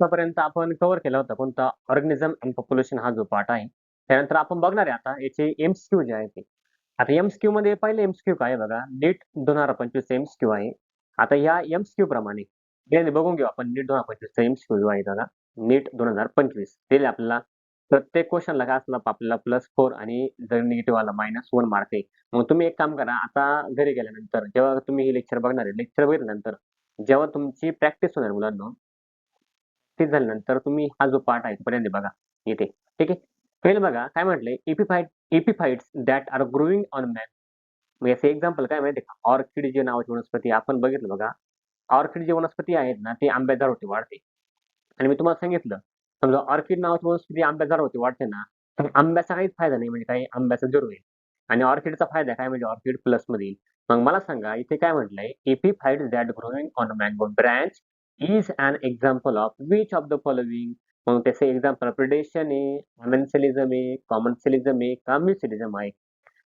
आतापर्यंत आपण कव्हर केला होता कोणता ऑर्गॅनिझम अँड पॉप्युलेशन हा जो पार्ट आहे. त्यानंतर आपण बघणार आहे आता याचे एम-सी-क्यू जे आहे ते. आता एम-सी-क्यूमध्ये पहिले एम-सी-क्यू काय आहे बघा, नीट 2025 एम-सी-क्यू आहे. आता या एम-सी-क्यू प्रमाणे याने बघून घेऊ आपण नीट 2025 एम-सी-क्यू जो आहे दादा, नीट 2025 दिले आपल्याला. प्रत्येक क्वेशनला काय असणार आपल्याला +4 आणि जर निगेटिव्ह आला -1 मार्क आहे. मग तुम्ही एक काम करा, आता घरी गेल्यानंतर जेव्हा तुम्ही हे लेक्चर बघणार आहे, लेक्चर बघितल्यानंतर जेव्हा तुमची प्रॅक्टिस होणार मुलांनो, प्रॅक्टिस झाल्यानंतर तुम्ही हा जो पार्ट आहे तोपर्यंत बघा इथे. ठीक आहे. पहिले बघा काय म्हटलंय epiphytes that are growing on man. मग याचं एक्झाम्पल काय माहिती आहे का? ऑर्किड जे नावाची वनस्पती आपण बघितलं बघा. ऑर्किड जी वनस्पती आहेत ना, ती आंब्याच्या झाडावरती वाढते. आणि मी तुम्हाला सांगितलं, समजा ऑर्किड नावाची वनस्पती आंब्याच्या झाडावरती वाढते ना, तर आंब्याचा काहीच फायदा नाही म्हणजे काय आंब्याचा झिरो आहे. आणि ऑर्किडचा फायदा काय म्हणजे ऑर्किड प्लसमध्ये येईल. मग मला सांगा इथे काय म्हटलंय? Epiphytes that growing on mango branch is an example of which of the following. मग त्याचे एक्झाम्पल प्रिडेशन आहे, अमेन्सिलिझम आहे, कॉमन्सिलिझम आहे का म्युच्युअलिझम आहे.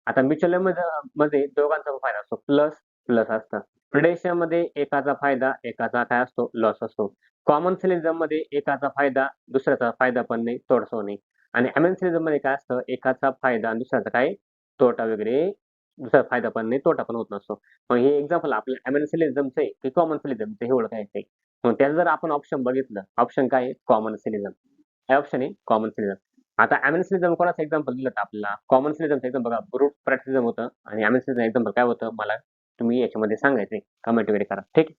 आता म्युच्युअलिझम मध्ये दोघांचा पण फायदा असतो, प्लस प्लस असतं. प्रिडेशनमध्ये एकाचा फायदा एकाचा काय असतो लॉस असतो. कॉमन्सिलिझम मध्ये एकाचा फायदा दुसऱ्याचा फायदा पण नाही तोटा नाही. आणि अमेन्सिलिझम मध्ये काय असतं एकाचा फायदा आणि दुसऱ्याचा काय तोटा वगैरे, दुसरा फायदा पण नाही तोटा पण होत नसतो. मग हे एक्झाम्पल आपलं अमेन्सिलिझमचं आहे की कॉमन्सिलिझमचं हे ओळखायचं आहे. मग त्याचं जर आपण ऑप्शन बघितलं, ऑप्शन काय आहे कॉमन्सिलिझम. काय ऑप्शन आहे कॉमन्सिलिझम. आता अमेन्सिलिझम कोणाचं एक्झाम्पल दिलं आपल्याला, कॉमन्सिलिझमचं एक्झाम्पल बघा ब्रूट प्रॅक्टिसिझम होतं आणि अमेन्सिलिझम एक्झाम्पल काय होतं मला तुम्ही याच्यामध्ये सांगायचंय कमेंट वगैरे करा. ठीक आहे.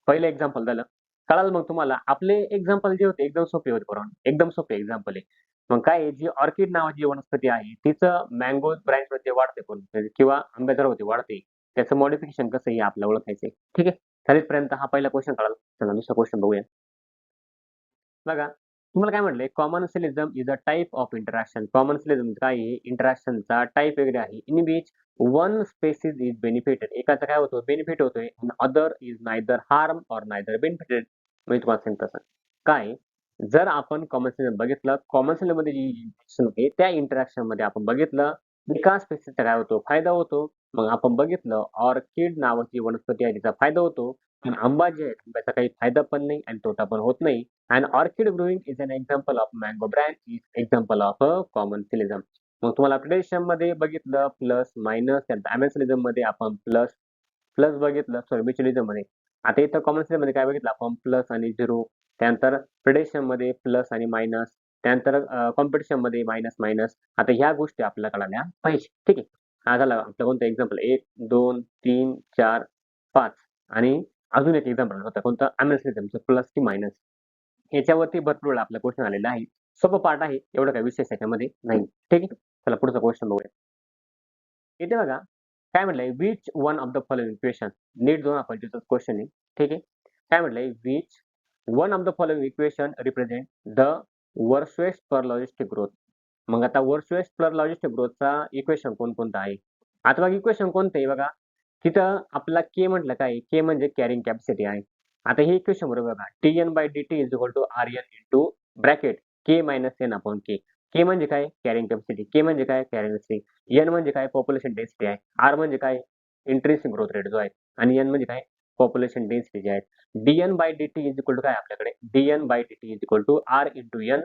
पहिलं एक्झाम्पल झालं. कळालं मग तुम्हाला आपले एक्झाम्पल जे होते एकदम सोपे होते बरोबर. एकदम सोपे एक्झाम्पल आहे. मग काय आहे जी ऑर्किड नावाची वनस्पती आहे तिचं मँगो ब्रँचवरती वाढते कोण किंवा आंब्याझाडावरती वाढते. त्याचं मॉडिफिकेशन कसं आहे आपल्याला ओळखायचंय. ठीक आहे. चालेपर्यंत हा पहिला क्वेश्चन कळाला. चला दुसरा क्वेश्चन बघूया. बघा तुम्हाला काय म्हटलंय commensalism is a type of interaction. Commensalism काय आहे इंटरॅक्शनचा टाइप वगैरे आहे in which one species is benefited. एकाचा काय होतो बेनिफिट होतोय अदर इज नायदर हार्म और नायदर बेनिफिटेड. मी तुम्हाला सांगतो तसं काय जर आपण कॉमन्सिलिझम बघितलं कॉमन्सिलिझम मध्ये जी इंटरॅक्शन होते त्या इंटरॅक्शन मध्ये आपण बघितलं एका स्पेसिसचा काय होतो फायदा होतो. मग आपण बघितलं ऑर्किड नावाची वनस्पती आहे तिचा फायदा होतो. पण आंबा जे आहे त्याचा काही फायदा पण नाही आणि तोटा पण होत नाही. And orchid growing is an example of mango branch is example of a कॉमन्सिलिझम. मग तुम्हाला प्रिडेशन मध्ये बघितलं प्लस मायनस त्यानंतर अमेन्सिलिझम मध्ये आपण प्लस प्लस बघितलं सॉरी म्युच्युअलिझम मध्ये. आता इथं कॉमन्सिलिझम मध्ये काय बघितलं आपण प्लस आणि झिरो. त्यानंतर प्रिडेशन मध्ये प्लस आणि मायनस. त्यानंतर कॉम्पिटिशन मध्ये मायनस मायनस. आता ह्या गोष्टी आपल्याला कळाल्या पाहिजे. ठीक आहे. हा झाला आपलं कोणतं एक्झाम्पल 1 2 3 4 5 आणि अजून एक एक्झाम्पल होतं कोणतं अमेन्सिलिझमचं प्लस की मायनस. याच्यावरती भरपूर वेळा आपला क्वेश्चन आलेला आहे. सोपं पार्ट आहे. एवढं काही विशेष त्याच्यामध्ये नाही. ठीक आहे. चला पुढचा क्वेश्चन बघूया. इथे बघा काय म्हटलंय which one of the following equation. NEET 2025 question आहे. ठीक आहे. काय म्हटलंय which one of the following equation represent the Verhulst Pearl logistic growth. मग आता वर्स्वेस्ट पर लॉजिस्टिक ग्रोथचा इक्वेशन कोणकोणता आहे. आता बघा इक्वेशन कोणतं आहे बघा तिथं आपला के म्हटलं काय के म्हणजे कॅरिंग कॅपॅसिटी आहे. आता हे इक्वेशन बरोबर बघा TN/dt is equal to RN into bracket K minus N upon K. K म्हणजे काय कॅरिंग कॅपॅसिटी, के म्हणजे काय कॅरिंग कॅपॅसिटी, एन म्हणजे काय पॉप्युलेशन डेन्सिटी आहे, आर म्हणजे काय इंट्रिन्सिक ग्रोथ रेट जो आहे आणि एन म्हणजे काय पॉप्युलेशन डेन्सिटी जे आहे. DN/dt इज इक्वल टू काय आपल्याकडे DN/dt is equal to R into N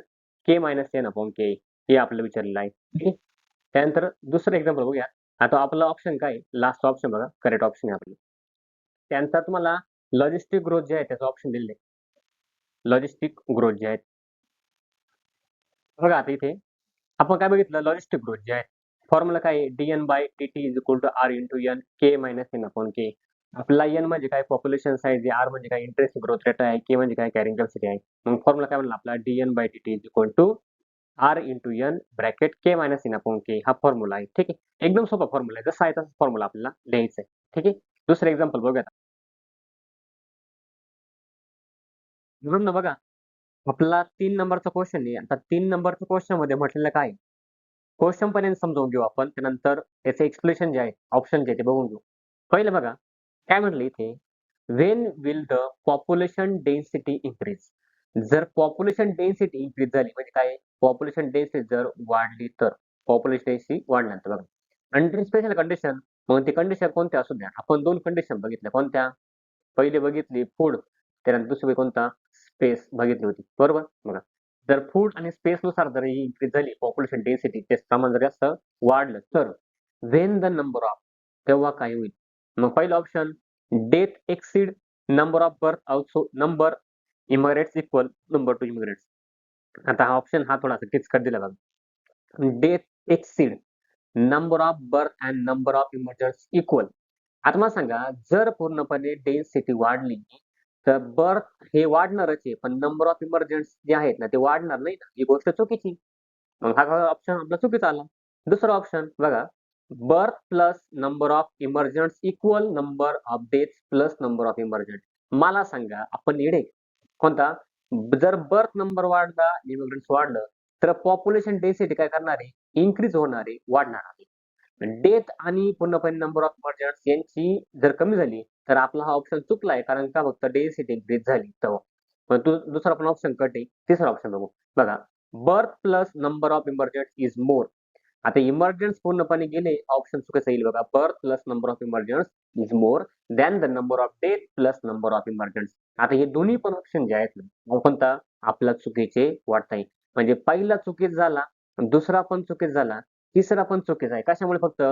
K minus N upon K हे आपल्याला विचारलेलं आहे. ठीक आहे. त्यानंतर दुसरं एक्झाम्पल बघूया. आता आपला ऑप्शन काय लास्ट ऑप्शन बघा करेक्ट ऑप्शन आहे आपलं. त्यांचा तुम्हाला लॉजिस्टिक ग्रोथ जे आहे त्याचं ऑप्शन दिलेलं आहे. लॉजिस्टिक ग्रोथ जे आहेत बघा आता इथे आपण काय बघितलं लॉजिस्टिक ग्रोथ जे आहे फॉर्म्युला काय आहे DN/dt is equal to R into N K minus N upon K. आपला एन म्हणजे काय पॉप्युलेशन साईज आहे, आर म्हणजे काय इंटरेस्ट ग्रोथ रेट आहे, के म्हणजे काय कॅरिंग कॅपॅसिटी आहे. मग फॉर्म्युला काय म्हणला आपला DN/dt is equal to R into N bracket K minus N upon K हा फॉर्म्युला आहे. ठीक आहे. एकदम सोपा फॉर्म्युला आहे जसा आहे तसा फॉर्म्युला आपल्याला लिहायचा आहे. ठीक आहे. दुसरं एक्झाम्पल बघूया. म्हणून ना बघा आपला 3 नंबरचा क्वेश्चन आहे. आता 3 नंबरच्या क्वेश्चन मध्ये म्हटलेलं काय क्वेश्चन पर्यंत समजावून घेऊ आपण त्यानंतर त्याचे एक्सप्लेनेशन जे आहे ऑप्शन जे ते बघून घेऊ. पहिलं बघा काय म्हटलं इथे Wien will the population density increase. जर पॉप्युलेशन डेन्सिटी इन्क्रीज झाली म्हणजे काय पॉप्युलेशन डेन्सिटी जर वाढली तर पॉप्युलेशन डेन्सिटी वाढल्यानंतर बघा अंडर स्पेशल कंडिशन. मग ती कंडिशन कोणत्या असू द्या आपण दोन कंडिशन बघितल्या कोणत्या पहिली बघितली फूड त्यानंतर दुसरी कोणता स्पेस बघितली होती, बरोबर? बघा, जर फूड आणि स्पेसनुसार जर ही इन्क्रीज झाली पॉप्युलेशन डेन्सिटी, त्याचं प्रमाण जर जास्त वाढलं, तर व्हेन द नंबर ऑफ, तेव्हा काय होईल? मग पहिलं option, death exceed number of birth, also number immigrates equal number to immigrates. आता हा ऑप्शन हा थोडासा किचकट दिला बघा. Death exceed number of birth and number of emergence equal. आता मला सांगा, जर पूर्णपणे डेन्सिटी वाढली, तर बर्थ हे वाढणारच आहे, पण नंबर ऑफ इमर्जन्स जे आहेत ना, ते वाढणार नाही ना, ही गोष्ट चुकीची. मग हा ऑप्शन आपला चुकीचा आला. दुसरा ऑप्शन बघा, birth plus number of emergence equal number of deaths plus number of emergence. मला सांगा, आपण येडे? कोणता? जर बर्थ नंबर वाढला, इमिग्रंट्स वाढलं, तर पॉप्युलेशन डेन्सिटी काय करणार आहे? इन्क्रीज होणार आहे, वाढणार आहे. डेथ आणि पूर्णपणे नंबर ऑफ इमर्जन्स यांची जर कमी झाली, तर आपला हा ऑप्शन चुकला आहे, कारण का फक्त डेन्सिटी इन्क्रीज झाली तेव्हा. पण दुसरा पण ऑप्शन कट आहे. तिसरा ऑप्शन बघू. बघा, birth plus number of emergence is मोर. आता इमर्जन्स पूर्णपणे गेले, ऑप्शन चुकीचं येईल बघा. Birth plus number of emergence is more than the number of death plus number of emergence. आता हे दोन्ही पण ऑप्शन जे आहेत ना, कोणता आपला चुकीचे वाटत आहे. म्हणजे पहिला चुकीचा झाला, दुसरा पण चुकीचा झाला, तिसरा पण चुकीचा आहे. कशामुळे? फक्त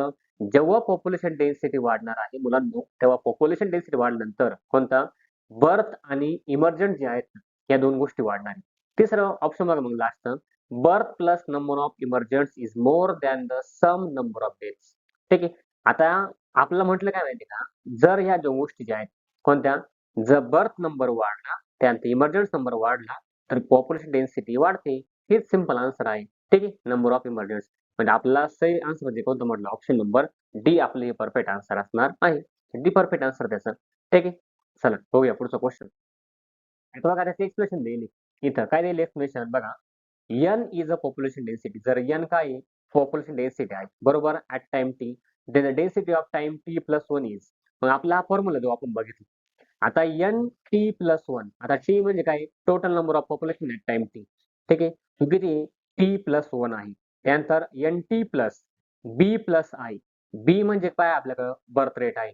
जेव्हा पॉप्युलेशन डेन्सिटी वाढणार आहे मुलांनो, तेव्हा पॉप्युलेशन डेन्सिटी वाढल्यानंतर कोणता? बर्थ आणि इमर्जन्ट जे आहेत ना, या दोन गोष्टी वाढणार आहेत. तिसरं ऑप्शन बघा मग last, birth plus number of emergence is more than the sum number of deaths. ठीक आहे. आता आपलं म्हटलं काय माहिती का, जर ह्या दोन गोष्टी ज्या आहेत कोणत्या, जर बर्थ नंबर वाढला त्यानंतर इमर्जन्स नंबर वाढला, तर पॉप्युलेशन डेन्सिटी वाढते. हेच सिंपल आन्सर आहे. ठीक आहे, नंबर ऑफ इमर्जन्स. म्हणजे आपला सही आन्सर म्हणजे कोणतं म्हटलं, ऑप्शन नंबर डी आपलं हे परफेक्ट आन्सर असणार आहे. डी परफेक्ट आन्सर त्याचं. ठीक आहे, चला बघूया पुढचा क्वेश्चन. बघा त्याचं एक्सप्लेनेशन देईल इथं. काय देईल एक्सप्लेनेशन बघा. N is a population density. जर एन काय आहे? पॉप्युलेशन डेन्सिटी आहे, बरोबर? At time T, then the density of time T plus one is. मग आपला हा फॉर्म्युला जो आपण बघितला. आता एन टी प्लस वन. आता टी म्हणजे काय? Total number of population at time T. ठीक आहे, तो किती? टी प्लस वन आहे. त्यानंतर N T plus B plus I. B म्हणजे काय? आपल्याकडं बर्थ रेट आहे.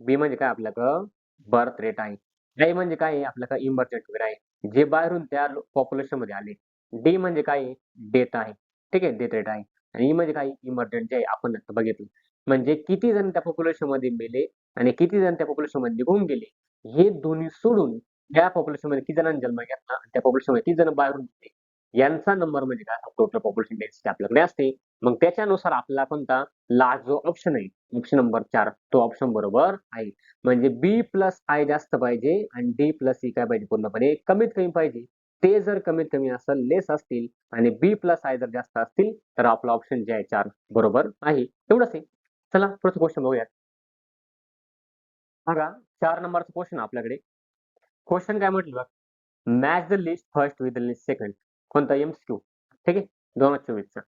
बी म्हणजे काय? आपल्याकडं बर्थ रेट आहे. आय म्हणजे काय आहे? आपल्याकडे इमर्जंट वगैरे आहे, जे बाहेरून त्या पॉप्युलेशन मध्ये आले. डी म्हणजे काय? डेथ आहे. ठीक आहे, डेथ रेट आहे. आणि ई म्हणजे काय? इमर्जंट जे आहे आपण आता बघितलं. म्हणजे किती जण त्या पॉप्युलेशन मध्ये मेले आणि किती जण त्या पॉप्युलेशन मध्ये निघून गेले, हे दोन्ही सोडून त्या पॉप्युलेशन मध्ये किती जणांनी जन्म घेतला आणि त्या पॉप्युलेशन मध्ये किती जण बाहेरून गेले, यांचा नंबर म्हणजे काय? टोटल पॉप्युलेशन डेन्सिटी आपल्याकडे असते. मग त्याच्यानुसार आपला कोणता लास्ट जो ऑप्शन आहे, ऑप्शन नंबर 4, तो ऑप्शन बरोबर आहे. म्हणजे बी प्लस आय जास्त पाहिजे आणि डी प्लस ई काय पाहिजे? पूर्णपणे कमीत कमी पाहिजे. ते जर कमीत कमी असेल, लेस असतील आणि बी प्लस आय जर जास्त असतील, तर आपला ऑप्शन जे आहे 4 बरोबर आहे. एवढंच आहे. चला पुढचा क्वेश्चन बघूयात. बघा, 4 नंबरचा क्वेश्चन आपल्याकडे. क्वेश्चन काय म्हटलं बघा, match the list first with the list second. कोणता? एमसीक्यू. ठीक आहे, 2024चा.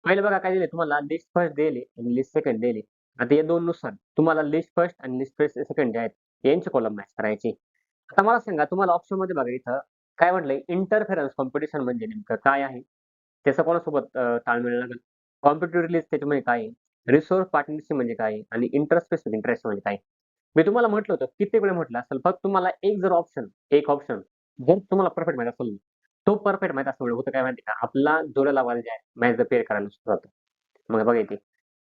पहिलं बघा काय दिले तुम्हाला, लिस्ट फर्स्ट दिले आणि लिस्ट सेकंड दिले. आता या दोन नुसार तुम्हाला लिस्ट फर्स्ट आणि लिस्ट सेकंड जे आहेत यांचे कॉलम मॅच करायचे. आता मला सांगा, तुम्हाला ऑप्शन मध्ये बघा इथं काय म्हटलंय, इंटरफेरन्स कॉम्पिटिशन म्हणजे नेमकं काय आहे? त्याचं कोणासोबत ताळमेळ लागेल? कॉम्पिटिटिव्ह रिलीज त्याच्यामध्ये काय आहे? रिसोर्स पार्टनरशिप म्हणजे काय? आणि इंटरस्पेसिफिक इंटरेस्ट म्हणजे काय? मी तुम्हाला म्हटलं होतं, कित्येक वेळा म्हटलं असेल, फक्त तुम्हाला एक ऑप्शन जर तुम्हाला परफेक्ट माहित असेल, तो परफेक्ट माहित असल्यामुळे होतं काय माहिती का, आपला जोड्या लावायला जे आहे मॅच द पेअर करायला सुरुवात होतं. मग बघा इथे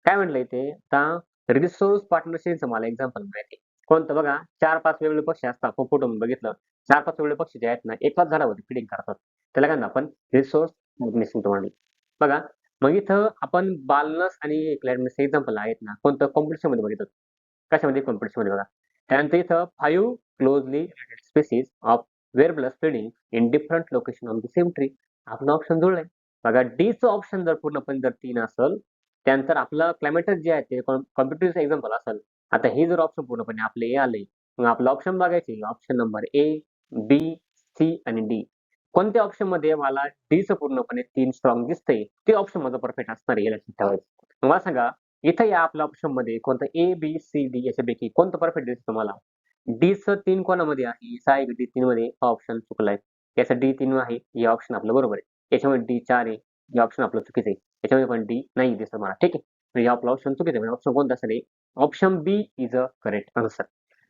काय म्हटलंय इथे, आता रिसोर्स पार्टनरशिपचं मला एक्झाम्पल माहिती आहे. कोणतं? बघा, 4-5 वेगवेगळे पक्षी असतात. आपण फोटो बघितलं, 4-5 वेगवेगळे पक्षी जे आहेत ना, एकाच झाडावरती फिडिंग करतात. त्याला काय म्हणतो आपण? रिसोर्स पार्टनरशिप म्हणतो. बघा, मग इथं आपण बालनस आणि क्लॅडनेस एक्झाम्पल आहेत ना, कोणतं? कॉम्पिटिशन मध्ये बघितलं. कशामध्ये? कॉम्पिटिशन मध्ये बघा. त्यानंतर इथं 5 closely related species of warblers feeding in different location on the same tree. आपलं ऑप्शन जुळलंय. बघा, डीचं ऑप्शन जर पूर्णपणे जर 3 असेल, त्यानंतर आपलं क्लायमेटच जे आहे ते कॉम्पिटिटिव्ह एक्झाम्पल असेल. आता हे जर ऑप्शन पूर्णपणे आपले ए आले, मग आपलं ऑप्शन बघायचे, option number A, B, C आणि डी. कोणत्या ऑप्शन मध्ये मला डीचं पूर्णपणे 3 स्ट्रॉंग दिसतंय, ते ऑप्शन माझं परफेक्ट असणार आहे, हे लक्षात ठेवायचं. मग मला सांगा, इथं या आपल्या ऑप्शन मध्ये कोणतं? ए, बी, सी, डी याच्यापैकी कोणतं परफेक्ट दिसतं तुम्हाला? डीचं 3 कोणामध्ये आहे? सहा एक डी 3 मध्ये, हा ऑप्शन चुकलाय. याचं डी 3 आहे, हे ऑप्शन आपलं बरोबर आहे. याच्यामध्ये डी 4 आहे, हे ऑप्शन आपलं चुकीचं आहे. याच्यामध्ये पण डी नाही दिसत मला. ठीक आहे, म्हणजे आपलं ऑप्शन चुकीचं आहे. म्हणजे ऑप्शन कोणतं असेल? Option B is a correct answer.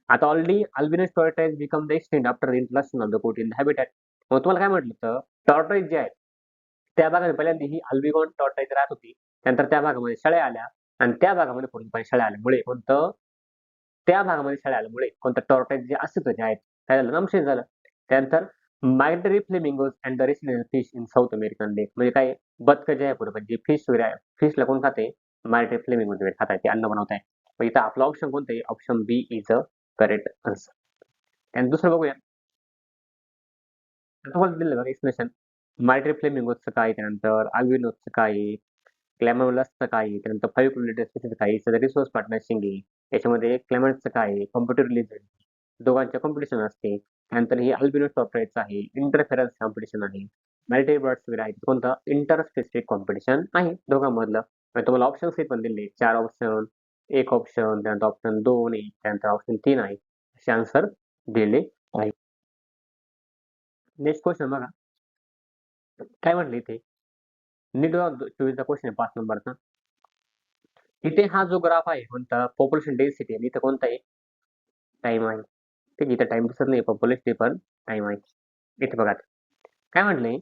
आता ऑलरेडी अल्बिनस tortoise become the extinct after the introduction of the goat in the habitat. मग तुम्हाला काय म्हटलं तर टॉर्टॉइज जे आहेत त्या भागामध्ये पहिल्यांदा ही अल्बिगॉन टॉर्टॉइज राहत होती. त्यानंतर त्या भागामध्ये शेळ्या आल्या आणि त्या भागामध्ये पूर्णपणे शेळ्या आल्यामुळे कोणतं त्या भागामध्ये शेळ्या आल्यामुळे कोणतं टॉर्टॉइज जे अस्तित्व जे आहेत काय झालं नामशेष झालं. त्यानंतर migratory flamingos and the resident fish in South American lake म्हणजे काय बदकं जे आहे पूर्णपणे जे फिश वगैरे आहे फिशला कोण खाते मायग्रेटरी फ्लेमिंगोज वगैरे खात आहे ते अन्न बनवत आहे. मग इथं आपलं ऑप्शन कोणतं आहे option B is a correct answer. आणि दुसरं बघूया तुम्हाला दिलं बघा एक्सप्लेनेशन मायग्रेटरी फ्लेमिंगोजचं काय त्यानंतर अल्बिनोजचं काय क्लॅमरलसचं काय आहे, त्यानंतर 5 किलोमीटर स्पेसिफिक आहे, सध्या रिसोर्स पार्टनरशिप आहे. त्याच्यामध्ये क्लायमेटचं काय आहे, कॉम्प्युटर रिलीजन दोघांच्या कॉम्पिटिशन असते. त्यानंतर हे अल्बिनो सॉफ्टवेअरचं आहे, इंटरफेरन्स कॉम्पिटिशन आहे. मल्टी बर्ड्स वगैरे आहेत. कोणतं इंटर स्पेसिफिक कॉम्पिटिशन आहे दोघांमधलं. आणि तुम्हाला ऑप्शन्स पण दिले 4 ऑप्शन, 1 ऑप्शन, त्यानंतर ऑप्शन 2 आहे, त्यानंतर ऑप्शन 3 आहे. असे आन्सर दिले आहे. नेक्स्ट क्वेश्चन बघा. काय म्हटलं इथे? नीट 24चा क्वेश्चन आहे 5 नंबरचा. इथे हा जो ग्राफ आहे कोणता पॉप्युलेशन डेन्सिटी आणि इथं कोणता आहे टाइम आहे. ठीक आहे इथं टाइम दिसत नाही पॉप्युलेशन पण टाइम आहे. इथे बघा काय म्हटलंय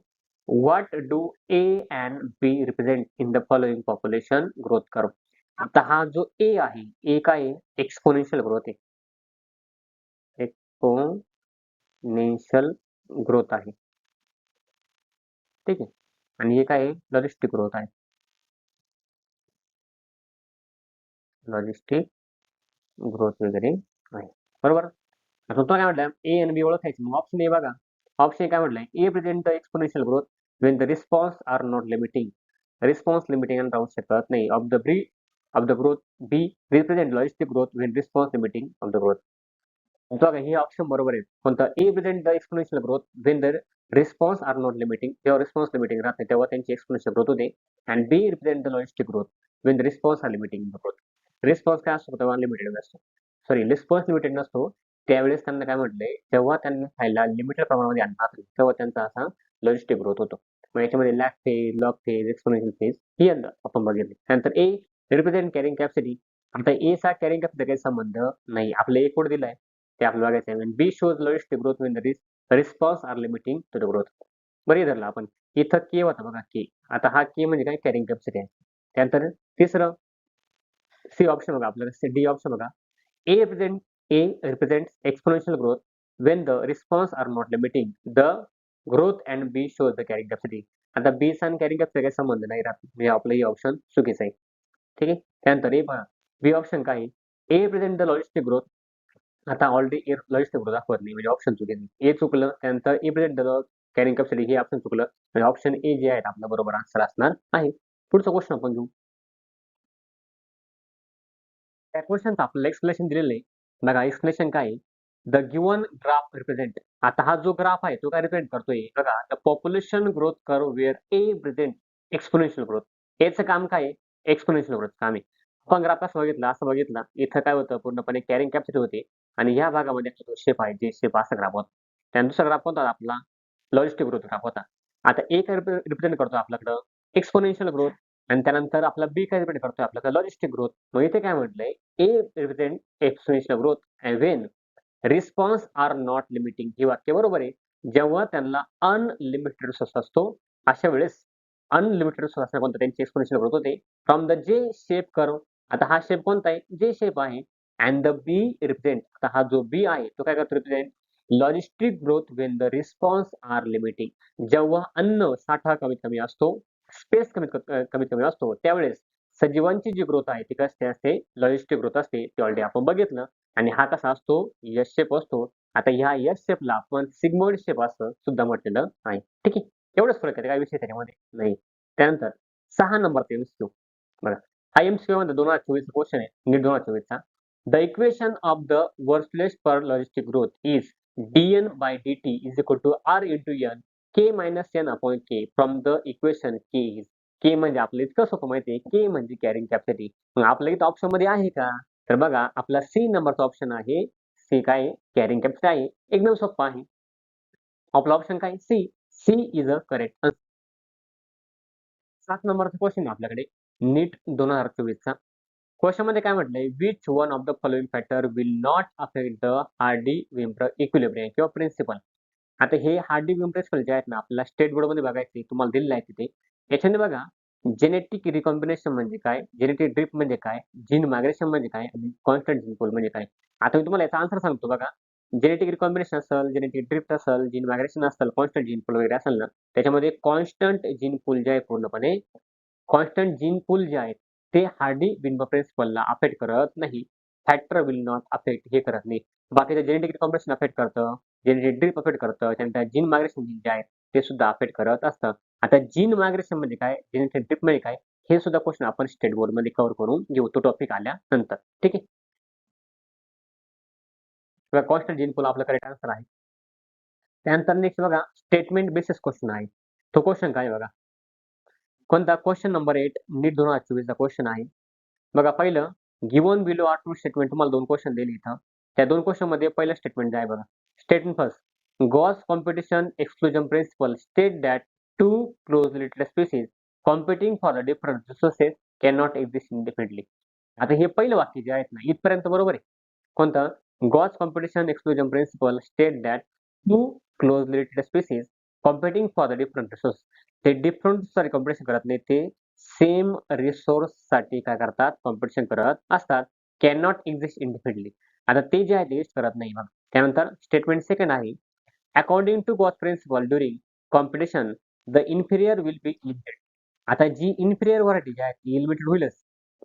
what do A and B represent in the following population growth curve. आता हा जो ए आहे ए काय आहे एक्सपोनेन्शियल ग्रोथ आहे. एक्सपोनेन्शियल ग्रोथ आहे. ठीक आहे आणि हे काय आहे लॉजिस्टिक ग्रोथ आहे. लॉजिस्टिक ग्रोथ वगैरे आहे बरोबर. आता तुम्हाला काय म्हटलं ए आणि बी ओळखायचं मग ऑप्शन ए बघा. ऑप्शन ए काय म्हटलंय A present the exponential growth when the response are not limiting. Response limiting आणि राहू शकत नाही of the growth B represent logistic growth when response limiting of the growth. बघा हे ऑप्शन बरोबर आहे कोणतं A present the exponential growth when the response are not limiting जेव्हा रिस्पॉन्स लिमिटिंग राहते तेव्हा त्यांची एक्सपोनेन्शियल ग्रोथ होते. And B represent the logistic growth when the response are limiting the growth. Response काय असतो तेव्हा लिमिटेड असतो. सॉरी रिस्पॉन्स लिमिटेड नसतो. त्यावेळेस त्यांना काय म्हटलंय जेव्हा त्यांना खायला लिमिटेड प्रमाणामध्ये अन्न असेल तेव्हा त्यांचा असा लॉजिस्टिक ग्रोथ होतो. मग याच्यामध्ये lag phase log phase exponential phase ही आपण बघितले. त्यानंतर ए रिप्रेझेंट कॅरिंग कॅपॅसिटी. आता ए चा कॅरिंग कॅपॅसिटी काही संबंध नाही आपलं ए कोड दिलाय ते आपल्याला बघायचं आहे. B shows logistic growth when the response are limiting to the growth. बरं धरलं आपण इथं के होता बघा के. आता हा के म्हणजे काय कॅरिंग कॅपॅसिटी आहे. त्यानंतर तिसरं सी ऑप्शन बघा आपल्याला डी ऑप्शन बघा. A represent A represents exponential growth when the response are not limiting the growth and B shows the carrying capacity. आता B चा आणि carrying capacity काही संबंध नाही राहत. म्हणजे आपलं हे ऑप्शन चुकीचं आहे. ठीक आहे. त्यानंतर ए पहा बी ऑप्शन काय आहे ए रिप्रेझेंट द लॉजिस्टिक ग्रोथ. आता ऑलरेडी ए लॉजिस्टिक ग्रोथ दाखवत नाही म्हणजे ऑप्शन चुकीचं. ए चुकलं त्यानंतर ए प्रेझेंट द कॅरिंग कॅपॅसिटी हे ऑप्शन चुकलं म्हणजे ऑप्शन ए जे आहे आपला बरोबर आन्सर असणार आहे. पुढचा क्वेश्चन आपण घेऊ. त्या क्वेश्चनचं आपल्याला एक्सप्लेनेशन दिलेलं आहे. बघा एक्सप्लेनेशन काय आहे द गिवन ग्राफ रिप्रेझेंट. आता हा जो ग्राफ आहे तो काय रिप्रेझेंट करतोय बघा the population growth curve where A present exponential growth. याचं काम काय आहे एक्सपोनेन्शियल ग्रोथ काम आहे. आपण ग्राफ कसं बघितलं असं बघितलं इथं काय होतं पूर्णपणे कॅरिंग कॅपॅसिटी होते आणि ह्या भागामध्ये जो शेप आहे जे शेप असा ग्राफ होता. त्यानंतर दुसरा ग्राफ होता आपला लॉजिस्टिक ग्रोथ ग्राफ होता. आता ए काय रिप्रेझेंट करतो आपल्याकडं एक्सपोनेन्शियल ग्रोथ आणि त्यानंतर आपला बी काय रिप्रेझेंट करतोय आपल्याकडे लॉजिस्टिक ग्रोथ. मग इथे काय म्हटलंय A represent exponential growth and when response are not limiting. हे वाक्य बरोबर आहे. जेव्हा त्यांना अनलिमिटेड रिसोर्स असतो अशा वेळेस अनलिमिटेड रिसोर्स असण्या कोणता त्यांची एक्सपोनेन्शियल ग्रोथ होते फ्रॉम द जे शेप कर्व. आता हा शेप कोणता आहे जे शेप आहे अँड द बी रिप्रेझेंट. आता हा जो बी आहे तो काय करतो represent logistic growth when the response are limiting. जेव्हा अन्न साठा कमीत कमी असतो स्पेस कमीत कमी असतो त्यावेळेस सजीवांची जी ग्रोथ आहे ती कशी असते लॉजिस्टिक ग्रोथ असते ते ऑलरेडी आपण बघितलं. आणि हा कसा असतो यस शेप असतो. आता ह्या यस शेपला आपण सिग्मॉइड शेप असं सुद्धा म्हटलेलं आहे. ठीक आहे एवढंच फरक आहे काय विषय त्याच्यामध्ये नाही. त्यानंतर 6 नंबरचा एमसीक्यू बघा. हा एमसीक्यू मध्ये 2024 क्वेश्चन आहे नीट 2024चा. द इक्वेशन ऑफ द वर्कलेस Pearl logistic growth is dn by dt is equal to r into n k minus n upon k from the equation k is. के म्हणजे आपलं इतकं सोपं माहिती आहे के म्हणजे कॅरिंग कॅपॅसिटी. मग आपल्या इथं ऑप्शन मध्ये आहे का तर बघा आपला सी नंबरचा ऑप्शन आहे. सी काय कॅरिंग कॅपॅसिटी आहे एकदम सोपं आहे. आपला ऑप्शन काय C. C is a correct. 7 नंबरचा क्वेश्चन आहे आपल्याकडे नीट 2024चा. क्वेश्चन मध्ये काय म्हटलंय which one of the following factor will not affect the Hardy Weinberg equilibrium किंवा प्रिन्सिपल. आता हे हार्डी बीम प्रिन्सिपल जे आहेत ना, आपल्याला स्टेट बोर्डमध्ये बघायचे तुम्हाला दिलेलं आहे तिथे. याच्याने बघा जेनेटिक रिकॉम्बिनेशन म्हणजे काय? जेनेटिक ड्रिफ्ट म्हणजे काय? जीन मायग्रेशन म्हणजे काय? आणि कॉन्स्टंट जीन पूल म्हणजे काय? आता मी तुम्हाला याचा आन्सर सांगतो बघा. जेनेटिक रिकॉम्बिनेशन असेल, जेनेटिक ड्रिफ्ट असेल, जीन मायग्रेशन असेल, कॉन्स्टंट जीन पूल वगैरे असेल ना, त्याच्यामध्ये कॉन्स्टंट जीन पूल जे आहे पूर्णपणे कॉन्स्टंट जीन पूल जे आहेत ते हार्डी बिंब प्रिन्सिपलला अफेक्ट करत नाही. फॅक्टर विल नॉट अफेक्ट हे करत नाही. बाकीचं जेनेटिक रिकॉम्बिनेशन अफेक्ट करतं, जेनेटिक ड्रिफ्ट अफेक्ट करतं, त्यानंतर जीन मायग्रेशन जे आहे ते सुद्धा अफेक्ट करत असतं. आता जीन मायग्रेशन म्हणजे काय? जेनेटिक ड्रिफ्ट म्हणजे काय? हे सुद्धा क्वेश्चन आपण स्टेट बोर्डमध्ये कव्हर करून घेऊ तो टॉपिक आल्यानंतर. ठीक आहे? किंवा कॉन्स्टंट जीन पूल आपला करेक्ट आन्सर आहे. त्यानंतर नेक्स्ट बघा स्टेटमेंट बेसिस क्वेश्चन आहे. तो क्वेश्चन काय आहे बघा. कोणता? क्वेश्चन नंबर 8 नीट 2024 चा क्वेश्चन आहे. बघा पहिलं given below are true statement तुम्हाला 2 क्वेश्चन दिले इथं. त्या 2 क्वेश्चनमध्ये पहिलं स्टेटमेंट जे आहे बघा. Statement first. Gause competition exclusion principle state that two closely related species competing for the different resources can not exist independently. आता हे पहिलं वाक्य जे आहेत ना इथपर्यंत बरोबर आहे. कोणतं? Gause competition exclusion principle state that two closely related species competing for the different resource. ते डिफरंट साठी कॉम्पिटिशन करत नाही, ते सेम रिसोर्ससाठी काय करतात? कॉम्पिटिशन करत असतात. Can not exist independently. आता ते जे आहे ते एक्झिस्ट करत नाही. मग त्यानंतर स्टेटमेंट सेकंड आहे. According to Gause principle during competition the inferior will be limited. आता जी इन्फिरियर व्हरायटी जी आहे ती लिमिटेड होईलच.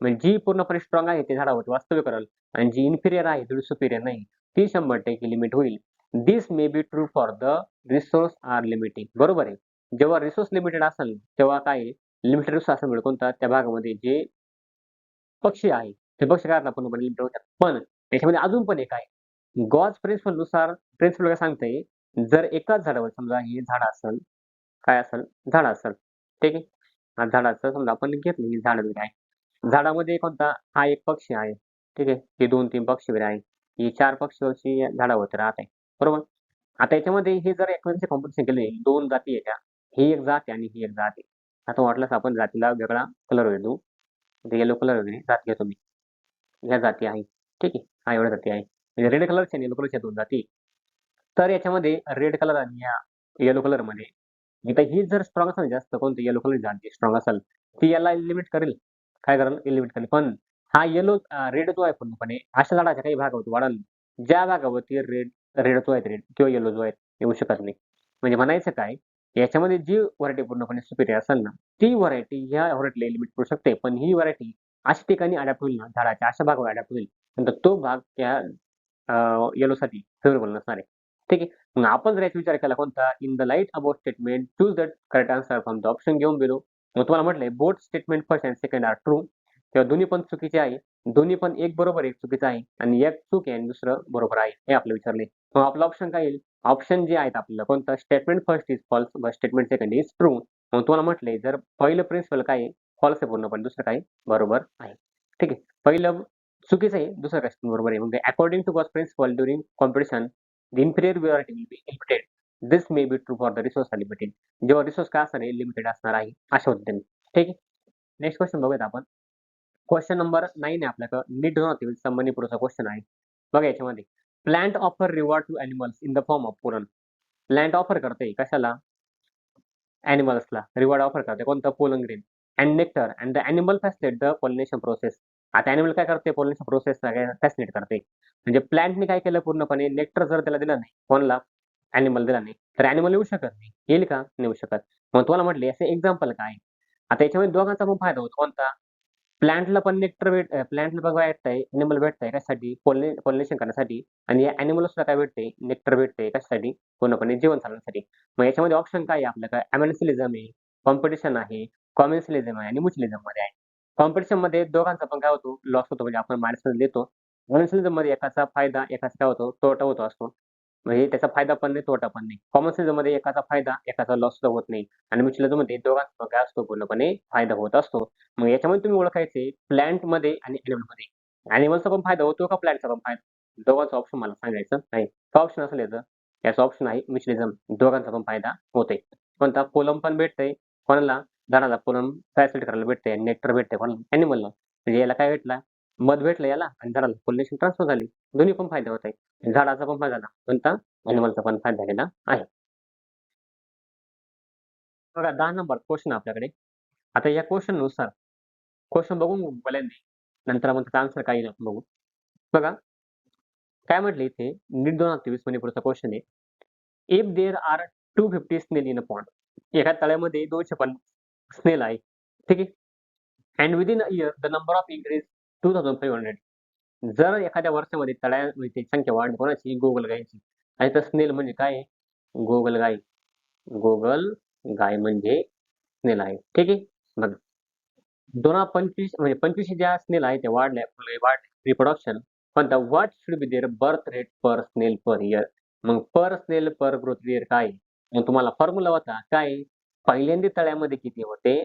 म्हणजे जी पूर्णपणे स्ट्रॉंग आहे ते झाडावरती वास्तव्य करेल आणि जी इन्फिरियर आहे थोडी सुपिरियर नाही ती 100% लिमिट होईल. This may be true for the resource are limiting. बरोबर आहे. जेव्हा रिसोर्स लिमिटेड असेल तेव्हा काय लिमिटेड रिसोर्स असेल कोणता त्या भागामध्ये जे पक्षी आहे ते पक्षी काय पूर्णपणे लिमिटेड होतात. पण त्याच्यामध्ये अजून पण एक आहे. गॉस प्रिन्सिपल नुसार प्रिन्सिपल काय सांगतंय, जर एकाच झाडावर समजा हे झाड असेल, काय असेल? झाड असेल. ठीक आहे. हा झाडाचं समजा आपण घेतलं हे झाड वगैरे आहे. झाडामध्ये कोणता? हा एक पक्षी आहे. ठीक आहे. हे 2-3 पक्षी वगैरे आहे. हे 4 पक्षी झाडावरती राहत आहे. बरोबर? आता याच्यामध्ये हे जर एकमेकांचे कॉम्पिटिशन केले, 2 जाती आहेत त्या. ही एक जात आहे आणि ही एक जात आहे. आता वाटल्यास आपण जातीला वेगळा कलर देऊ. येलो कलर वगैरे जात घेतो मी. ह्या जाती आहेत. ठीक आहे. हा एवढ्या जाती आहे. म्हणजे रेड कलरच्या आणि येलो कलरच्या 2 जाती. तर याच्यामध्ये रेड कलर आणि या येलो कलरमध्ये आता ही जर स्ट्रॉंग असेल जास्त कोणती येलो कलर जात जी स्ट्रॉंग असेल, ती याला एलिमिनेट करेल. काय करेल? एलिमिनेट करेल. पण हा रेड जो आहे पूर्णपणे अशा झाडाच्या काही भागावरती वाढेल, ज्या भागावरती रेड जो आहे रेड किंवा येलो जो आहे येऊ शकत नाही. म्हणजे म्हणायचं काय? याच्यामध्ये जी व्हरायटी पूर्णपणे सुपिरियर असेल ना, ती व्हरायटी ह्या व्हरायटीला एलिमिनेट करू शकते. पण ही व्हरायटी अशा ठिकाणी अडॅप्ट होईल ना, झाडाच्या अशा भागावर अडॅप्ट होईल, नंतर तो भाग त्या येलोसाठी फेवरेबल नसणार आहे. ठीक आहे. मग आपण जर याचा विचार केला कोणता? In the light about statement choose the correct answer from the option given below. मग तुम्हाला म्हटलंय both statement first and second are true. तेव्हा दोन्ही पण चुकीचे आहे. दोन्ही पण एक बरोबर एक चुकीचं आहे आणि एक चूक आहे आणि दुसरं बरोबर आहे. हे आपलं विचारलंय. मग आपलं ऑप्शन काय येईल? ऑप्शन जे आहेत आपल्याला कोणतं? Statement first is false but statement second is true. मग तुम्हाला म्हटलंय जर पहिलं प्रिन्सिपल काय आहे? फॉल्स आहे पूर्णपणे. दुसरं काय? बरोबर आहे. ठीक आहे. पहिलं चुकीचं आहे, दुसरं काय बरोबर आहे. मग according to Gause principle during competition the inferior variety will be limited. This may be true for the resource are limited. जेव्हा रिसोर्स काय असणार आहे? लिमिटेड असणार आहे. अशा होते. ठीक आहे. नेक्स्ट क्वेश्चन बघूयात आपण. क्वेश्चन नंबर 9 आहे आपल्याकडं. नीट 2023 संबंधी पुढचा क्वेश्चन आहे. बघा याच्यामध्ये plant offer reward to animals in the form of pollen. Plant offer करते कशाला? ॲनिमल्सला रिवॉर्ड ऑफर करते. कोणतं? Pollen grain and nectar and the animal facilitate the pollination process. आता ॲनिमल काय करते? पॉलिनेशन प्रोसेसला काय फॅसिलिटेट करते. म्हणजे प्लांटने काय केलं पूर्णपणे नेक्टर जर त्याला दिलं नाही, कोणाला? ॲनिमल दिला नाही, तर ॲनिमल येऊ शकत नाही. येईल का? नाही येऊ शकत. मग तुम्हाला म्हटले याचे एक्झाम्पल काय? आता याच्यामध्ये दोघांचा पण फायदा होतो. कोणता? प्लांटला पण नेक्टर प्लांटला बघा भेटतंय, ॲनिमल भेटतंय कशासाठी? पॉलिनेशन करण्यासाठी आणि या ॲनिमल्सला काय भेटतंय? नेक्टर भेटतंय कशासाठी? पूर्णपणे जीवन चालवण्यासाठी. मग याच्यामध्ये ऑप्शन काय आहे आपल्याकडे? अमेन्सिलिझम आहे, कॉम्पिटिशन आहे, कॉमेन्सिलिझम आहे आणि म्युच्युअलिझममध्ये आहे. कॉम्पिटिशनमध्ये दोघांचा पण काय होतो? लॉस होतो म्हणजे आपण मायनसमध्ये देतो. कॉमेन्सिलिझममध्ये एकाचा फायदा, एकाचा काय होतो? तोटा होतो असतो. म्हणजे त्याचा फायदा पण नाही, तोटा पण नाही. कॉमर्शियलमध्ये एकाचा फायदा, एकाचा लॉस सुद्धा होत नाही आणि म्युच्युअलिझममध्ये दोघांचा काय असतो? पूर्णपणे फायदा होत असतो. मग याच्यामध्ये तुम्ही ओळखायचे प्लांटमध्ये आणि ॲनिमलमध्ये. ॲनिमलचा पण फायदा होतो का प्लांटचा पण फायदा? दोघांचा ऑप्शन मला सांगायचं आहे. काय ऑप्शन असेल याचं? याचा ऑप्शन आहे म्युच्युअलिझम. दोघांचा पण फायदा होतोय. कोणता? पोलन पण भेटतंय. कोणाला? झाडाला पोलन फॅसिलिटी करायला भेटतंय. नेक्टर भेटतंय कोणाला? ॲनिमलला. म्हणजे याला काय भेटला? मध भेटलं याला आणि झाडाला पॉलिनेशन ट्रान्सफर झाली. दोन्ही पण फायदा होत आहे. झाडाचा पण फायदा झाला. कोणता? ॲनिमलचा पण फायदा झालेला आहे. बघा 10 नंबर क्वेश्चन आपल्याकडे. आता या क्वेश्चननुसार क्वेश्चन बघून घेऊ पहिल्यांदा. नंतर मग त्याचा आन्सर काय येईल आपण बघू. बघा काय म्हटलं इथे नीट 2023 मध्ये पुढचा क्वेश्चन आहे. इफ देअर आर 250 स्नेल इन अ पॉन्ड. एका तळ्यामध्ये 250 स्नेल आहे. ठीक आहे. And within a year the number of increase 2500. जर एखाद्या वर्षामध्ये तळ्याची संख्या वाढली कोणाची? गोगल गायची. आणि तर स्नेल म्हणजे काय आहे? गोगल गाय. गोगल गाय म्हणजे स्नेल आहे. ठीक आहे. बघा 2025 म्हणजे 25 ज्या स्नेल आहेत त्या वाढल्या रिप्रोडक्शन. पण what should be their birth rate per snail per year. मग पर स्नेल पर ग्रोथ इयर काय आहे? मग तुम्हाला फॉर्म्युला होता काय आहे? पहिल्यांदा तळ्यामध्ये किती होते?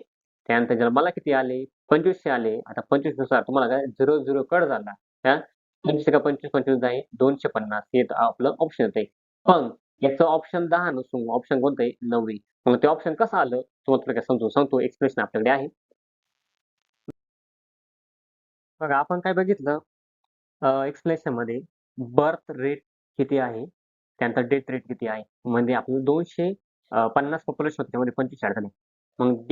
त्यानंतर जन्माला किती आले? 2500 आले. आता 25 नुसार तुम्हाला काय 0 कट झाला. हा 25 का 25 25 आहे 250 हे आपलं ऑप्शन येते. पण याचं ऑप्शन 10 नसून ऑप्शन कोणतं आहे? 9. मग ते ऑप्शन कसं आलं? तुम्हाला काय समजून सांगतो. एक्सप्रेशन आपल्याकडे आहे. बघा आपण काय बघितलं एक्सप्लेनेशनमध्ये बर्थ रेट किती आहे, त्यानंतर डेथ रेट किती आहे. म्हणजे आपलं 250 पॉप्युलेशन होतं त्यामध्ये 25 ॲड झाले. मग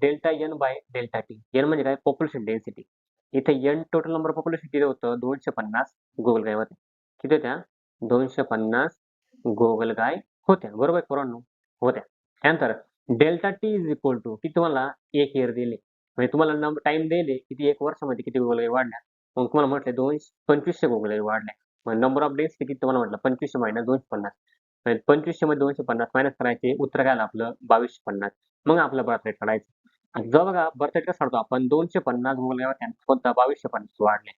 delta N by delta T. N म्हणजे काय? Population density. इथे एन टोटल नंबर पॉप्युलेशन किती होतं? 250 गोगलगाय होत्या. किती होत्या? 250 गोगलगाय होत्या. बरोबर आहे पोरांनो? होत्या. त्यानंतर delta T is equal to की तुम्हाला 1 इयर दिले. म्हणजे तुम्हाला टाईम दिले किती 1 वर्षामध्ये किती गोगलगाई वाढल्या. मग तुम्हाला म्हटलं 2500 गोगलगाई वाढल्या. मग नंबर ऑफ डेज किती तुम्हाला म्हटलं 2500 मायनस 250. म्हणजे 2500 मध्ये 250 मायनस करायचे उत्तर काय आलं आपलं 2250. मग आपलं बर्थ रेट काढायचं. आणि जेव्हा बघा बर्थ रेट कसं काढतो आपण 250 गोगलगाई होत्या कोणता 2250 वाढल्या.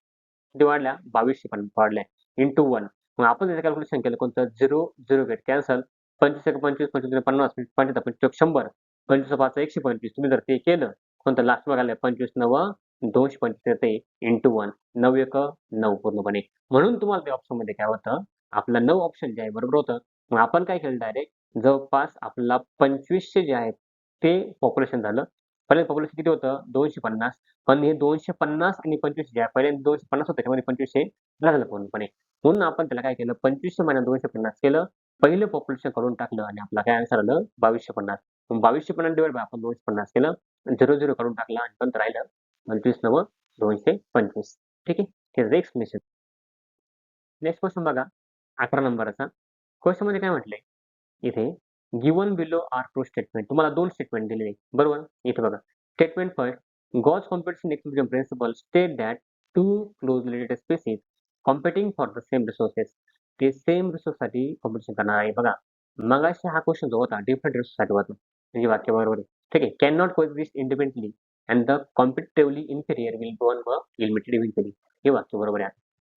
किती वाढल्या? 2250 वाढल्या इंटू 1. मग आपण त्याचं कॅल्क्युलेशन केलं कोणतं 0 गेट कॅन्सल. 25 25 25 50 50 25 100 25 5 125. तुम्ही जर ते केलं कोणतं लास्ट बघायला 25 9 225 येते इंटू 1. 9 1 9 पूर्णपणे. म्हणून तुम्हाला त्या ऑप्शनमध्ये काय होतं? आपलं 9 ऑप्शन जे आहे बरोबर होतं. मग आपण काय केलं डायरेक्ट जवळपास आपला 2500 जे आहेत ते पॉप्युलेशन झालं. पहिलं पॉप्युलेशन किती होतं? 250. पण हे 250 आणि 25 जे आहे पहिल्यांदा 250 होतं त्याच्यामध्ये 2500 झालं पूर्णपणे. म्हणून आपण त्याला काय केलं 2500 - 250 केलं. पहिलं पॉप्युलेशन काढून टाकलं आणि आपला काय आन्सर आलं 2250. मग 2250 डिवाइड बाय आपण 250 केलं. 0 काढून टाकला आणि नंतर राहिलं 25 9 225. ठीक आहे. त्याचं एक्सप्लेनेशन. नेक्स्ट क्वेश्चन बघा 11 नंबरचा. क्वेश्चनमध्ये काय म्हटलंय? इथे given below are true statement. तुम्हाला 2 स्टेटमेंट दिलेले आहे. बरोबर? इथे बघा. Statement first Gause competition equilibrium principle state that 2 close related species competing for the same resources. ते सेम रिसोर्ससाठी कॉम्पिटिशन करणार आहे. बघा मगाशी हा क्वेश्चन जो होता डिफरंट रिसोर्ससाठी होता. म्हणजे वाक्य बरोबर आहे. ठीक आहे. Can not coexist independently and the competitively inferior will go on व लिमिटेड इव्हेंच्युअली. हे वाक्य बरोबर आहे.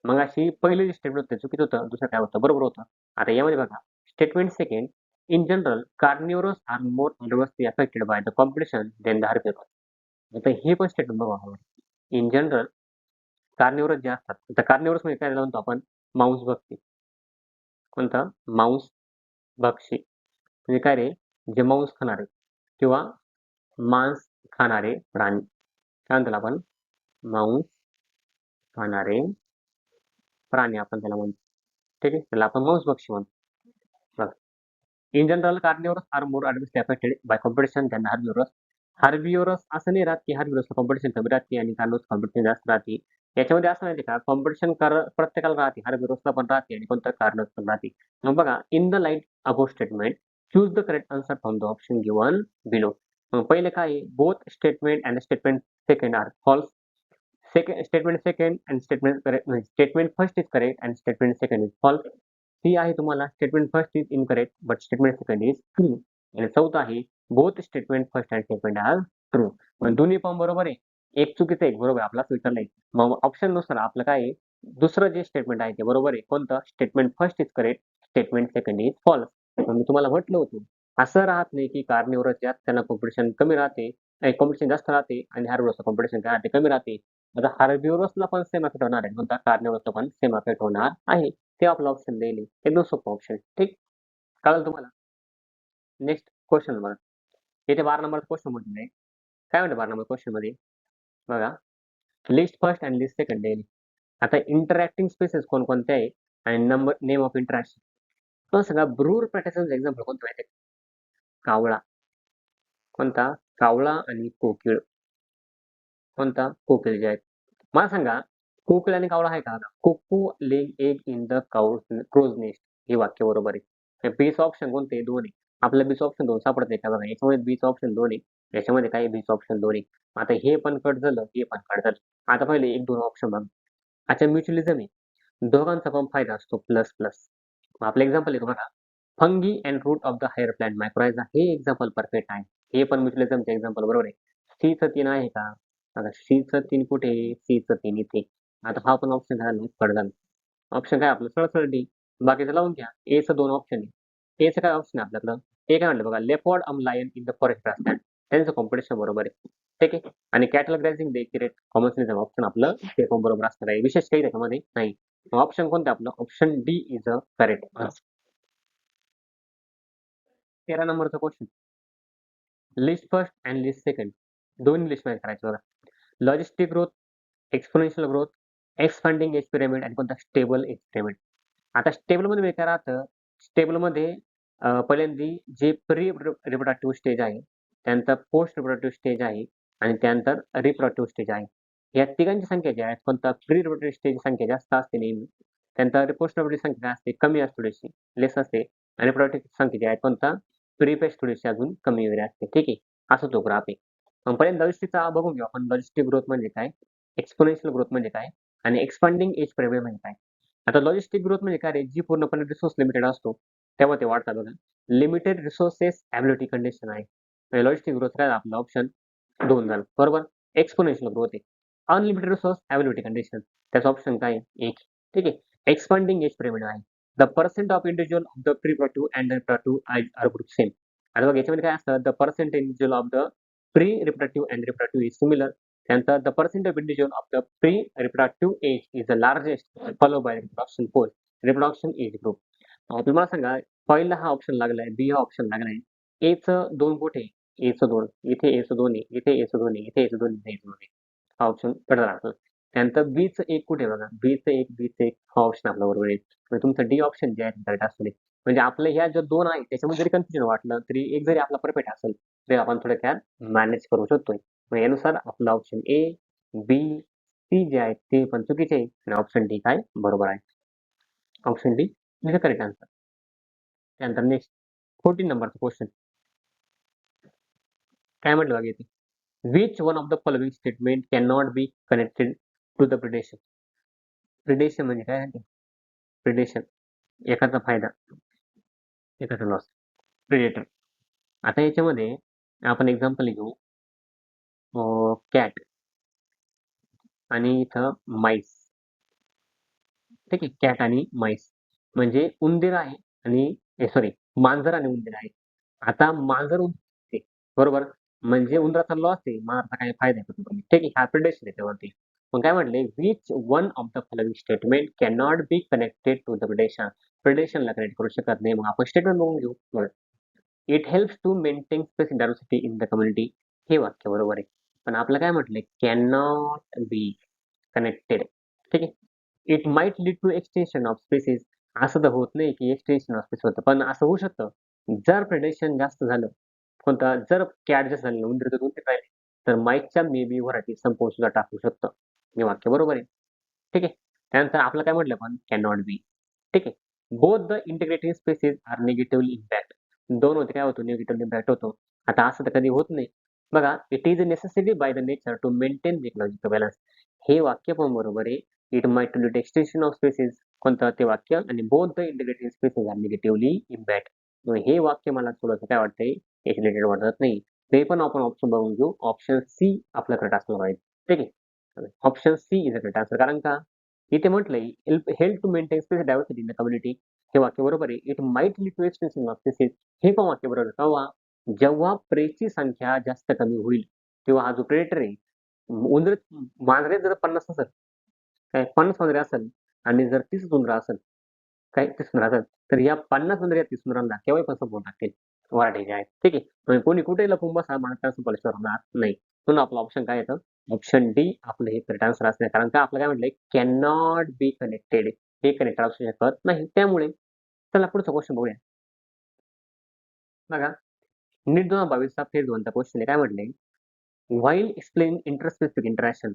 मगाशी पहिलं जे स्टेटमेंट होतं चुकीचं होतं. दुसरं काय होतं? बरोबर होतं. आता यामध्ये बघा statement second in general, carnivores are more adversely affected by the competition than the herbivores. आता हे पण स्टेटमेंट बघा आपण. इन जनरल कार्निवरस जे असतात. आता कार्निवरस म्हणजे काय म्हणतो आपण मांसभक्षी. कोणता? मांसभक्षी. म्हणजे काय रे? जे मांस खाणारे किंवा मांस खाणारे प्राणी. काय म्हणतो आपण? मांस खाणारे प्राणी आपण त्याला म्हणतो. ठीक आहे. त्याला आपण मांसभक्षी म्हणतो. बघा. In general carnivorous are more adversely affected by competition than herbivores. हर्बिव्हरस असं नाही राहत की हर्बिव्हरसला कॉम्पिटिशन कमी राहते आणि कार्निवरस कॉम्पिटिशन जास्त राहते. याच्यामध्ये असं माहिती का कॉम्पिटिशन प्रत्येकाला राहते. हर्बिव्हरसला पण राहते आणि कोणतं कार्निवरस पण राहते. मग बघा in the light above statement choose the correct answer from the option given below. मग पहिले काय आहे both statement and statement second are false. Statement second and statement correct म्हणजे statement first is correct and statement second is false. ती आहे तुम्हाला statement first is incorrect but statement second is true. आणि चौथा आहे both statement first and statement are true. पण दोन्ही पण बरोबर आहे. एक चुकीचं एक बरोबर आहे. आपलाच विचारलंय. मग ऑप्शन नुसार आपलं काय आहे दुसरं जे स्टेटमेंट आहे ते बरोबर आहे. कोणतं? Statement first is correct statement second is false. मी तुम्हाला म्हटलं होतं असं राहत नाही की कार्निवरस जास्त त्यांना कॉम्पिटिशन कमी राहते कॉम्पिटिशन जास्त राहते आणि हार्बिव्हरसला कॉम्पिटिशन काय राहते कमी राहते. आता हार्बिव्हरसला पण सेम इफेक्ट होणार आहे. कोणता? कार्निवरसला पण सेम इफेक्ट होणार आहे. ते आपलं ऑप्शन देईल. एकदम सोपं ऑप्शन. ठीक. कळलं तुम्हाला? नेक्स्ट क्वेश्चन बघा. इथे 12 नंबरचा क्वेश्चन म्हटलेलं आहे. काय म्हणतं 12 नंबर क्वेश्चन मध्ये? बघा list first and list second देईल. आता इंटरॅक्टिंग स्पेसेस कोणकोणते आहे आणि नंबर नेम ऑफ इंटरॅक्शन. तो सगळा ब्रूर पॅटर्नचं एक्झाम्पल कोणतं माहिती आहे? कावळा. कोणता? कावळा आणि कोकिळ. कोणता? कोकिळ जे आहेत. मला सांगा, कोकिळ आणि कावळा आहे का? Cuckoo lay egg in the crow's nest हे वाक्य बरोबर आहे. बीच ऑप्शन कोणते? 2 आहे. आपल्याला बीच ऑप्शन 2 सापडते का बघा. याच्यामध्ये बीच ऑप्शन 2 आहे. याच्यामध्ये काय बीच ऑप्शन 2 आहे. आता हे पण कट झालं, हे पण कट झालं. आता पहिले 1-2 ऑप्शन बघा. अच्छा म्युच्युअलिझम आहे. दोघांचा पण फायदा असतो प्लस प्लस. आपलं एक्झाम्पल आहे तुम्हाला fungi and root of the higher plant mycorrhiza हे एक्झाम्पल परफेक्ट आहे. हे पण म्युच्युअलिझमचे एक्झाम्पल बरोबर आहे. सीचं 3 आहे का? बघा सीचं 3 कुठे आहे? सीचं 3 इथे. आता हा पण ऑप्शन झाला कट झाला. ऑप्शन काय आपलं सरळ सरळ डी. बाकीचं लावून घ्या. एचं 2 ऑप्शन आहे. एचं काय ऑप्शन आहे आपल्याकडं? ए काय म्हटलं बघा leopard lion in the forest grassland. त्यांचं कॉम्पिटिशन बरोबर आहे. ठीक आहे. आणि cattle grazing the accurate commercialism option आपलं ते पण बरोबर असणार आहे. विशेष काही त्याच्यामध्ये नाही. ऑप्शन कोणतं आपलं? Option D is a correct answer. 13 नंबरचा question. List first and list second दोन्ही लिस्टमध्ये करायचं बघा. Logistic growth, exponential growth, expanding age pyramid आणि कोणता स्टेबल एज पिरामिड. आता स्टेबलमध्ये काय राहतं? स्टेबलमध्ये पहिल्यांदा जे प्री रिप्रोडक्टिव्ह स्टेज आहे, त्यानंतर पोस्ट रिप्रोडक्टिव्ह स्टेज आहे आणि त्यानंतर रिप्रोडक्टिव्ह स्टेज आहे. या तिघांची संख्या जी आहे, कोणता प्री रिप्रोडक्टिव्ह स्टेजची संख्या जास्त असते नेहमी. त्यानंतर पोस्ट रिप्रोडक्टिव्ह संख्या काय असते? कमी असते थोडीशी, लेस असते आणि रिप्रोडक्टिव्ह संख्या जी आहे कोणता? प्रीपेस्ट थोडीशी अजून कमी वगैरे असते. ठीक आहे. असा तो ग्राफ आहे. मग पहिल्यांदा लॉजिस्टिकचा बघून घेऊ आपण. लॉजिस्टिक ग्रोथ म्हणजे काय? एक्सपोनेन्शियल ग्रोथ म्हणजे काय? आणि एक्सपांडिंग एज पिरामिड म्हणजे काय? आता लॉजिस्टिक ग्रोथ म्हणजे काय रे? जी पूर्णपणे रिसोर्स लिमिटेड असतो, तेव्हा ते वाढतात बघा. लिमिटेड रिसोर्सेस एबिलिटी कंडिशन आहे. लॉजिस्टिक ग्रोथ काय आपलं ऑप्शन 2 झालं. बरोबर. एक्सपोनेन्शियल ग्रोथ आहे. अनलिमिटेड रिसोर्स एबिलिटी कंडिशन त्याचा ऑप्शन काय आहे? 1. ठीक आहे. एक्सपांडिंग एज पिरामिड आहे. The percent of individual of the pre reproductive and reproductive are group same. आता बघा याच्यामध्ये काय असतं? The percent individual of the pre reproductive and reproductive is similar. त्यानंतर the percent of individual of the pre reproductive age is the largest follow by reproduction force. Reproduction age group. तुम्हाला सांगा पहिला हा ऑप्शन लागलाय, बी हा option लागलाय. एचं 2 कुठे आहे? एचं 2. इथे एचं 2 आहे. इथे एचं 2 आहे. इथे एचं 2 आहे. इथे एचं 2 आहे. हा ऑप्शन कट झाला असेल. त्यानंतर बीचं 1 कुठे आहे बघा? बीचं 1, बीचं 1 हा ऑप्शन आपला बरोबर आहे. म्हणजे तुमचं डी ऑप्शन जे आहे करेक्ट असू दे. म्हणजे आपल्या ह्या ज्या 2 आहेत त्याच्यामध्ये जरी कन्फ्युजन वाटलं तरी एक जरी आपला परफेक्ट असेल तरी आपण थोडक्यात मॅनेज करू शकतोय. मग यानुसार आपलं ऑप्शन ए, बी, सी जे आहेत ते पण चुकीचे आहे आणि ऑप्शन डी काय बरोबर आहे. Option D is the correct answer. त्यानंतर नेक्स्ट 14 नंबरचा क्वेश्चन. काय म्हटलं बघा इथे? Which one of the following statement can not be connected to the predation. Predation म्हणजे काय? प्रिडेशन एकाचा फायदा, एकाचा लॉस. प्रिडेटर. आता याच्यामध्ये आपण एक्झाम्पल घेऊ. कॅट आणि इथं माईस. ठीक आहे. कॅट आणि माईस म्हणजे उंदीर आहे आणि सॉरी मांजर आणि उंदीर आहे. आता मांजर उंदीर बरोबर म्हणजे उंदराचा लॉस आहे, मांजराचा काही फायदा आहे का? ठीक आहे. हा प्रिडेशन आहे त्यावरती. मग काय म्हटले? Which one of the following statement can not be connected to the predation. प्रिडेशनला कनेक्ट करू शकत नाही. मग आपण स्टेटमेंट बघून घेऊ. बघा. It helps to maintain specific diversity in the community. हे वाक्य बरोबर आहे. पण आपलं काय म्हटलंय? Can not be connected. ठीक आहे. It might lead to extension of species. असं तर होत नाही की एक्सटेन्शन ऑफ स्पेस होतं, पण असं होऊ शकतं. जर प्रेडेशन जास्त झालं, कोणता जर कॅट जास्त झालं, उंदीर जर उंदीर राहिले, तर माईकच्या मे बी व्हरायटी संपवून सुद्धा टाकू शकतं. हे वाक्य बरोबर आहे. ठीक आहे. त्यानंतर आपलं काय म्हटलं पण कॅन नॉट बी. ठीक आहे. Both the integrating species are negatively impact. दोन होते काय होतो? निगेटिव्हली इम्पॅक्ट होतो. आता असं तर कधी होत नाही. बघा it is necessary by the nature to maintain the ecological balance. हे वाक्य पण बरोबर आहे. It might lead extension of species. कोणतं ते वाक्य? आणि both the integrating species are negatively impact. हे वाक्य मला थोडंसं काय वाटतंय एक रिलेटेड वाटत नाही. ते पण आपण ऑप्शन बघून घेऊ. ऑप्शन सी आपलं करेक्ट असलं पाहिजे. ठीक आहे. Option C is a correct answer. कारण का? इथे म्हटलंय help to maintain space diversity in the community. हे वाक्य बरोबर आहे. It might lead to extension of species. हे पण वाक्य बरोबर आहे. केव्हा? जेव्हा प्रेची संख्या जास्त कमी होईल तेव्हा हा जो प्रेडेटर आहे उंदीर मांजरे जर 50 असेल काय 50 मांजरे असेल आणि जर 30 उंदरं असेल काय 30 उंदरं असेल तर या 50 उंदरं या 30 उंदरांना केव्हाही पण संपवून टाकतील. वराठे जे आहेत. ठीक आहे. म्हणजे कोणी कुठेही लपून बसा माणसाला संपवल्याशिवाय होणार नाही. म्हणून आपलं ऑप्शन काय येतं? ऑप्शन डी आपलं हे करेक्ट आन्सर असणार. कारण का आपलं काय म्हटलंय? Can not be connected. हे कनेक्टेड असू शकत नाही. त्यामुळे चला पुढचा क्वेश्चन बघूया. बघा नीट 2022चा फेज 1चा क्वेश्चन आहे. काय म्हटलंय? While explain interspecific interaction.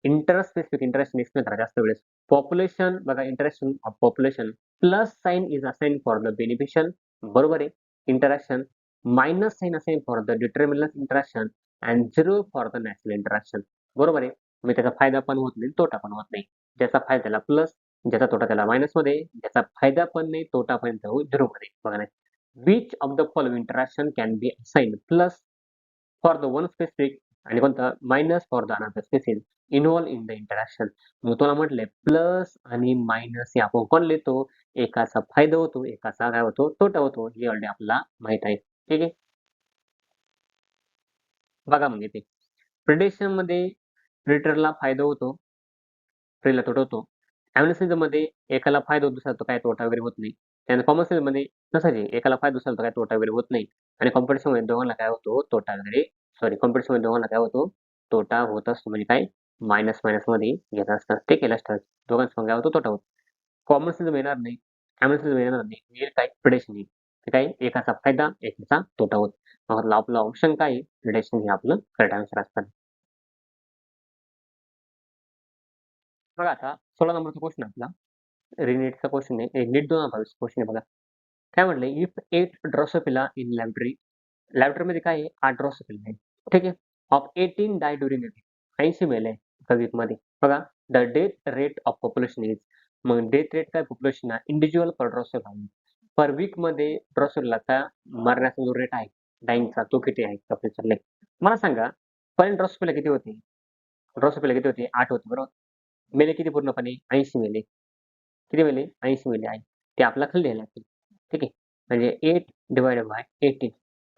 Interspecific interaction explain करा जास्त वेळेस. पॉप्युलेशन बघा interaction of population plus sign is assign for the beneficial बरोबर आहे. Interaction minus sign assign for the determinant interaction and 0 for the natural interaction बरोबर आहे. मग त्याचा फायदा पण होत नाही, तोटा पण होत नाही. ज्याचा फायदा त्याला प्लस, ज्याचा तोटा त्याला मायनसमध्ये, ज्याचा फायदा पण नाही, तोटा पण जाऊ 0 मध्ये. बघा नाही. Which of the following interaction can be assigned plus for the one specific आणि कोणता minus for the another species involve in the interaction. मग तुला म्हटलंय प्लस आणि मायनस हे आपण कोण लिहितो? एकाचा फायदा होतो, एकाचा काय होतो? तोटा होतो. हे ऑलरेडी आपल्याला माहित आहे. ठीक आहे. बघा मग इथे प्रिडेशन मध्ये प्रिडेटरला फायदा होतो, प्रेला तोटा होतो. ॲम्युनिसिझम मध्ये एकाला फायदा होतो, दुसरा तो काय तोटा वगैरे होत नाही. त्यानंतर कॉमर्शियल मध्ये तसंच आहे. एकाला फायदा दुसऱ्याला तो काय तोटा वगैरे होत नाही. आणि कॉम्पिटिशन मध्ये दोघांना काय होतो? तोटा वगैरे कॉम्पिटिशन मध्ये दोघांना काय होतो? तोटा होत असतो. म्हणजे काय? मायनस मायनस मध्ये घेत असतात. ते केलं असतं. दोघांचं पण काय होतो? तोटा होतो. कॉमर्शियल येणार नाही, ॲम्युनिसिझम येणार नाही. हे काय? प्रिडेशन आहे. ते काय? एकाचा फायदा, एकाचा तोटा होतो. मग आपलं ऑप्शन काय आहे? प्रिडेशन हे आपलं करेक्ट आन्सर असतं. बघा आता 16 नंबरचा क्वेश्चन आपला रिनेटचा क्वेश्चन आहे. नीट 2022 क्वेश्चन आहे बघा. काय म्हटलंय? If 8 Drosophila in laboratory. लॅबोरेटरीमध्ये काय आहे? 8 ड्रोसोफिला आहे. ठीक आहे. Of 18 die during a week. 80 मेले एका वीकमध्ये. बघा the death rate of population is. मग डेथ रेट काय पॉप्युलेशन आहे? Individual per Drosophila. पर वीकमध्ये ड्रोसोफिलाचा मरण्याचा जो रेट आहे, डाईंगचा तो किती आहे? का विचारलंय. मला सांगा, पहिल्या ड्रोसोफिला किती होती? ड्रोसोफिला किती होती? 8 होती बरोबर. मेले किती पूर्णपणे? 80 मेले. किती मेले? 80 मेले आहे. ते आपल्याला खाली लिहायला लागतील. ठीक आहे. म्हणजे 8 डिवाइडेड बाय 18.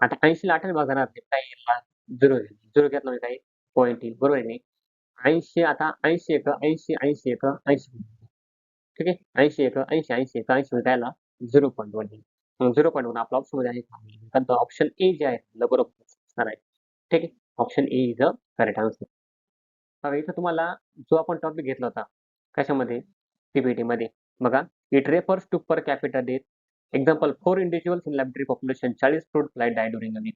आता 80ला 8 ने भागणार नाही. काय येईल? 0 येईल. 0 घेतला म्हणजे काय? पॉइंट येईल. बरोबर आहे नाही? 80 आता 80 एक 80, 80 एक 80. ठीक आहे. 80 एक 80, 80 एक 80 मध्ये काय आला? 0.1 येईल. मग 0.1 आपल्या ऑप्शनमध्ये आहे का? कारण तो ऑप्शन ए जे आहे आपलं बरोबर असणार आहे. ठीक आहे. Option A is the correct answer. बघा इथं तुम्हाला जो आपण टॉपिक घेतला होता, कशामध्ये? पी-पी-टीमध्ये. बघा, it refers to per capita death. Example 4 individuals in laboratory population 40 fruit fly die during a week.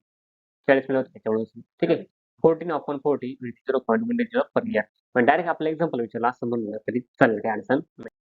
40 मुलं होते त्याच्यावेळेस. ठीक आहे. 14 अपॉन 40 विथ 0.1 पर इयर. पण डायरेक्ट आपलं एक्झाम्पल विचारलं असं म्हणलं तरी चालेल, काही अडचण नाही.